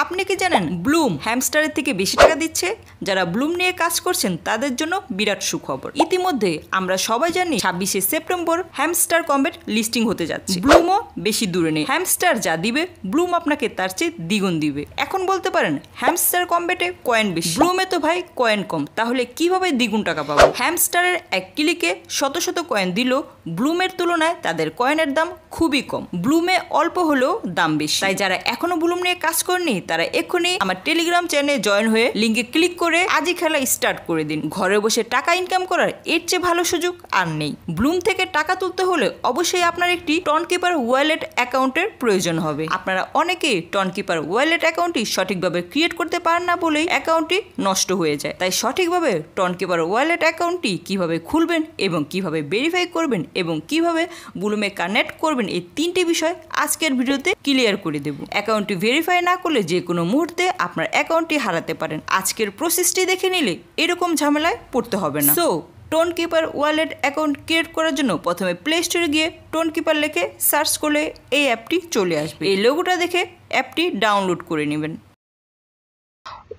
আপনি কি জানেন ব্লুম হ্যামস্টারের থেকে বেশি টাকা দিচ্ছে? যারা ব্লুম নিয়ে কাজ করছেন তাদের জন্য বিরাট সুখবর। ইতিমধ্যে আমরা সবাই জানি 26শে সেপ্টেম্বর হ্যামস্টার কম্বেট লিস্টিং হতে যাচ্ছে। ব্লুমও বেশি দূরে নেই। হ্যামস্টার যা দিবে ব্লুম আপনাকে তার চেয়ে দ্বিগুণ দিবে। এখন বলতে পারেন হ্যামস্টার কম্বেটে কয়েন বেশি, ব্লুমে তো ভাই কয়েন কম, তাহলে কিভাবে দ্বিগুণ টাকা পাবো? হ্যামস্টারের এক ক্লিকে শত শত কয়েন দিল, ব্লুমের তুলনায় তাদের কয়েনের দাম খুবই কম। ব্লুমে অল্প হলেও দাম বেশি। তাই যারা এখনো ব্লুম নিয়ে কাজ করেনি তারা এক্ষুনি আমার টেলিগ্রাম চ্যানেলে জয়েন হয়ে লিঙ্কে ক্লিক করে আজই খেলা স্টার্ট করে দিন। ঘরে বসে টাকা ইনকাম করার এর চেয়ে ভালো সুযোগ আর নেই। ব্লুম থেকে টাকা তুলতে হলে অবশ্যই আপনার একটি টনকিপার ওয়ালেট অ্যাকাউন্টের প্রয়োজন হবে। আপনারা অনেকেই টনকিপার ওয়ালেট অ্যাকাউন্টটি সঠিকভাবে ক্রিয়েট করতে পারেন না বলেই অ্যাকাউন্টটি নষ্ট হয়ে যায়। তাই সঠিকভাবে টনকিপার ওয়ালেট অ্যাকাউন্টটি কিভাবে খুলবেন এবং কিভাবে ভেরিফাই করবেন এবং কিভাবে ব্লুমে কানেক্ট করবেন, এই তিনটি বিষয় আজকের ভিডিওতে ক্লিয়ার করে দেব। অ্যাকাউন্টটি ভেরিফাই না করলে যে কোনো মুহূর্তে আপনার অ্যাকাউন্টটি হারাতে পারেন। আজকের প্রসেসটি দেখে নিলে এরকম ঝামেলায় পড়তে হবে না। So Tonkeeper wallet account create করার জন্য প্রথমে প্লে স্টোরে গিয়ে টোনকিপার লিখে সার্চ করলে এই অ্যাপটি চলে আসবে। এই লোগোটা দেখে অ্যাপটি ডাউনলোড করে নেবেন।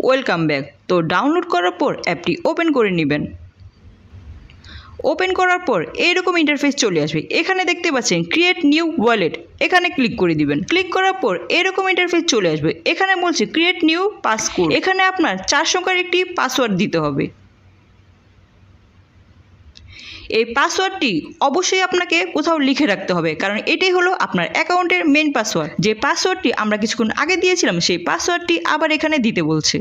Welcome back. তো ডাউনলোড করার পর অ্যাপটি ওপেন করে নেবেন। ওপেন করার পর এইরকম ইন্টারফেস চলে আসবে। এখানে দেখতে পাচ্ছেন ক্রিয়েট নিউ ওয়ালেট, এখানে ক্লিক করে দিবেন। ক্লিক করার পর এরকম ইন্টারফেস চলে আসবে। এখানে বলছে ক্রিয়েট নিউ পাসওয়ার্ড, এখানে আপনার 4 সংখ্যার একটি পাসওয়ার্ড দিতে হবে। এই পাসওয়ার্ডটি অবশ্যই আপনাকে কোথাও লিখে রাখতে হবে, কারণ এটাই হলো আপনার অ্যাকাউন্টের মেন পাসওয়ার্ড। যে পাসওয়ার্ডটি আমরা কিছুক্ষণ আগে দিয়েছিলাম সেই পাসওয়ার্ডটি আবার এখানে দিতে বলছে।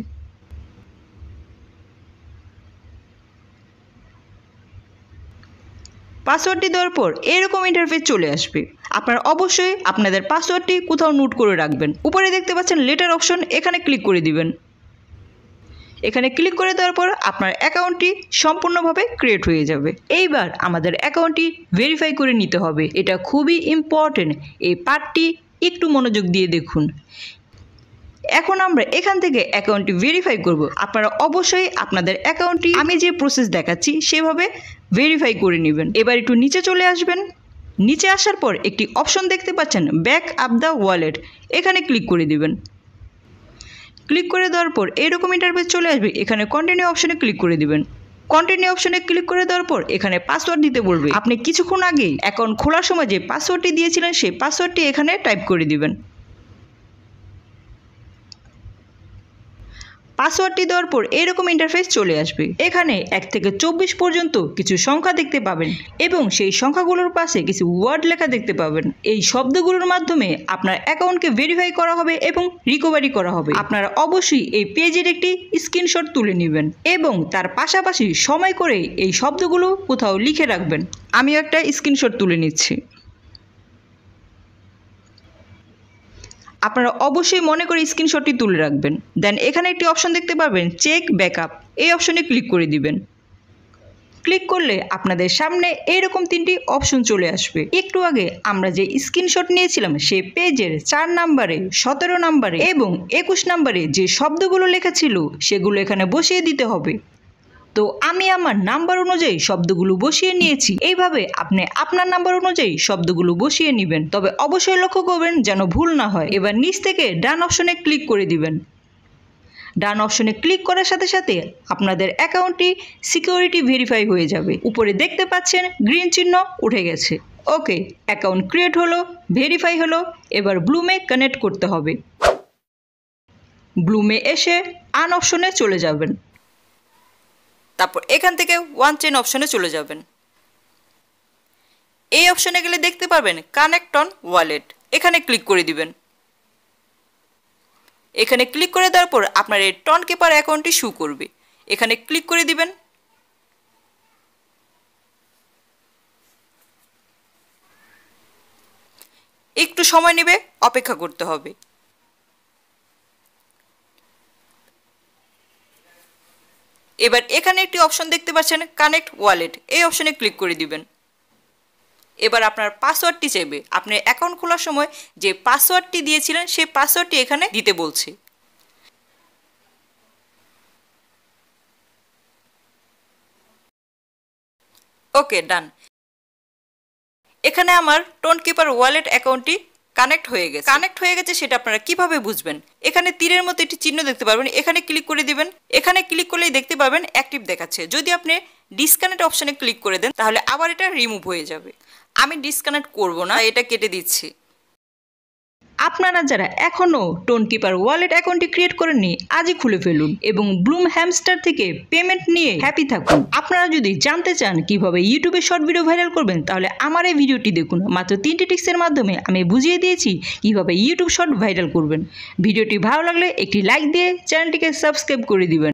পাসওয়ার্ডটি দেওয়ার পর এরকম ইন্টারফেস চলে আসবে। আপনারা অবশ্যই আপনাদের পাসওয়ার্ডটি কোথাও নোট করে রাখবেন। উপরে দেখতে পাচ্ছেন লেটার অপশন, এখানে ক্লিক করে দিবেন। এখানে ক্লিক করে দেওয়ার পর আপনার অ্যাকাউন্টটি সম্পূর্ণভাবে ক্রিয়েট হয়ে যাবে। এইবার আমাদের অ্যাকাউন্টটি ভেরিফাই করে নিতে হবে। এটা খুবই ইম্পর্টেন্ট, এই পার্টটি একটু মনোযোগ দিয়ে দেখুন। এখন আমরা এখান থেকে অ্যাকাউন্টটি ভেরিফাই করব। আপনারা অবশ্যই আপনাদের অ্যাকাউন্টটি আমি যে প্রসেস দেখাচ্ছি সেভাবে ভেরিফাই করে নেবেন। এবার একটু নিচে চলে আসবেন। নিচে আসার পর একটি অপশন দেখতে পাচ্ছেন ব্যাক আপ দ্য ওয়ালেট, এখানে ক্লিক করে দিবেন। ক্লিক করে দেওয়ার পর এরকম ইন্টারফেস চলে আসবে। এখানে কন্টিনিউ অপশনে ক্লিক করে দিবেন। কন্টিনিউ অপশনে ক্লিক করে দেওয়ার পর এখানে পাসওয়ার্ড দিতে বলবে। আপনি কিছুক্ষণ আগে অ্যাকাউন্ট খোলার সময় যে পাসওয়ার্ডটি দিয়েছিলেন সেই পাসওয়ার্ডটি এখানে টাইপ করে দিবেন। পাসওয়ার্ডটি দেওয়ার পর এরকম ইন্টারফেস চলে আসবে। এখানে 1 থেকে 24 পর্যন্ত কিছু সংখ্যা দেখতে পাবেন এবং সেই সংখ্যাগুলোর পাশে কিছু ওয়ার্ড লেখা দেখতে পাবেন। এই শব্দগুলোর মাধ্যমে আপনার অ্যাকাউন্টকে ভেরিফাই করা হবে এবং রিকভারি করা হবে। আপনারা অবশ্যই এই পেজের একটি স্ক্রিনশট তুলে নেবেন এবং তার পাশাপাশি সময় করে এই শব্দগুলো কোথাও লিখে রাখবেন। আমিও একটা স্ক্রিনশট তুলে নিচ্ছি। আপনারা অবশ্যই মনে করে স্ক্রিনশটটি তুলে রাখবেন। দেন এখানে একটি অপশন দেখতে পাবেন চেক ব্যাকআপ, এই অপশনে ক্লিক করে দিবেন। ক্লিক করলে আপনাদের সামনে এইরকম 3টি অপশন চলে আসবে। একটু আগে আমরা যে স্ক্রিনশট নিয়েছিলাম সেই পেজের 4 নম্বরে, 17 নম্বরে এবং 21 নম্বরে যে শব্দগুলো লেখা ছিল সেগুলো এখানে বসিয়ে দিতে হবে। তো আমি আমার নাম্বার অনুযায়ী শব্দগুলো বসিয়ে নিয়েছি। এইভাবে আপনি আপনার নাম্বার অনুযায়ী শব্দগুলো বসিয়ে নেবেন, তবে অবশ্যই লক্ষ্য করবেন যেন ভুল না হয়। এবার নিচ থেকে ডান অপশনে ক্লিক করে দিবেন। ডান অপশনে ক্লিক করার সাথে সাথে আপনাদের অ্যাকাউন্টটি সিকিউরিটি ভেরিফাই হয়ে যাবে। উপরে দেখতে পাচ্ছেন গ্রিন চিহ্ন উঠে গেছে। ওকে, অ্যাকাউন্ট ক্রিয়েট হলো, ভেরিফাই হলো। এবার ব্লুমে কানেক্ট করতে হবে। ব্লুমে এসে আন অপশনে চলে যাবেন। তারপর এখান থেকে ওয়ান চেন অপশনে চলে যাবেন। এই অপশনে গেলে দেখতে পাবেন কানেক্ট অন ওয়ালেট, এখানে ক্লিক করে দিবেন। এখানে ক্লিক করে দেওয়ার পর আপনার এই টনকিপার অ্যাকাউন্টটি শো করবে, এখানে ক্লিক করে দিবেন। একটু সময় নেবে, অপেক্ষা করতে হবে। এবার এখানে একটি অপশন দেখতে পাচ্ছেন কানেক্ট ওয়ালেট, এই অপশনে ক্লিক করে দিবেন। এবার আপনার পাসওয়ার্ডটি চাইবে। আপনি অ্যাকাউন্ট খোলার সময় যে পাসওয়ার্ডটি দিয়েছিলেন সেই পাসওয়ার্ডটি এখানে দিতে বলছে। ওকে, ডান। এখানে আমার টোনকিপার ওয়ালেট অ্যাকাউন্টটি কানেক্ট হয়ে গেছে সেটা আপনারা কিভাবে বুঝবেন? এখানে তীরের মতো একটি চিহ্ন দেখতে পারবেন, এখানে ক্লিক করে দিবেন। এখানে ক্লিক করলেই দেখতে পাবেন অ্যাক্টিভ দেখাচ্ছে। যদি আপনি ডিসকানেক্ট অপশনে ক্লিক করে দেন তাহলে আবার এটা রিমুভ হয়ে যাবে। আমি ডিসকানেক্ট করব না, এটা কেটে দিচ্ছি। আপনারা যারা এখনও টোনকিপার ওয়ালেট অ্যাকাউন্টটি ক্রিয়েট করেননি, আজই খুলে ফেলুন এবং ব্লুম হ্যামস্টার থেকে পেমেন্ট নিয়ে হ্যাপি থাকুন। আপনারা যদি জানতে চান কিভাবে ইউটিউবে শর্ট ভিডিও ভাইরাল করবেন তাহলে আমার এই ভিডিওটি দেখুন। মাত্র 3টি টিপসের মাধ্যমে আমি বুঝিয়ে দিয়েছি কিভাবে ইউটিউব শর্ট ভাইরাল করবেন। ভিডিওটি ভালো লাগলে একটি লাইক দিয়ে চ্যানেলটিকে সাবস্ক্রাইব করে দিবেন।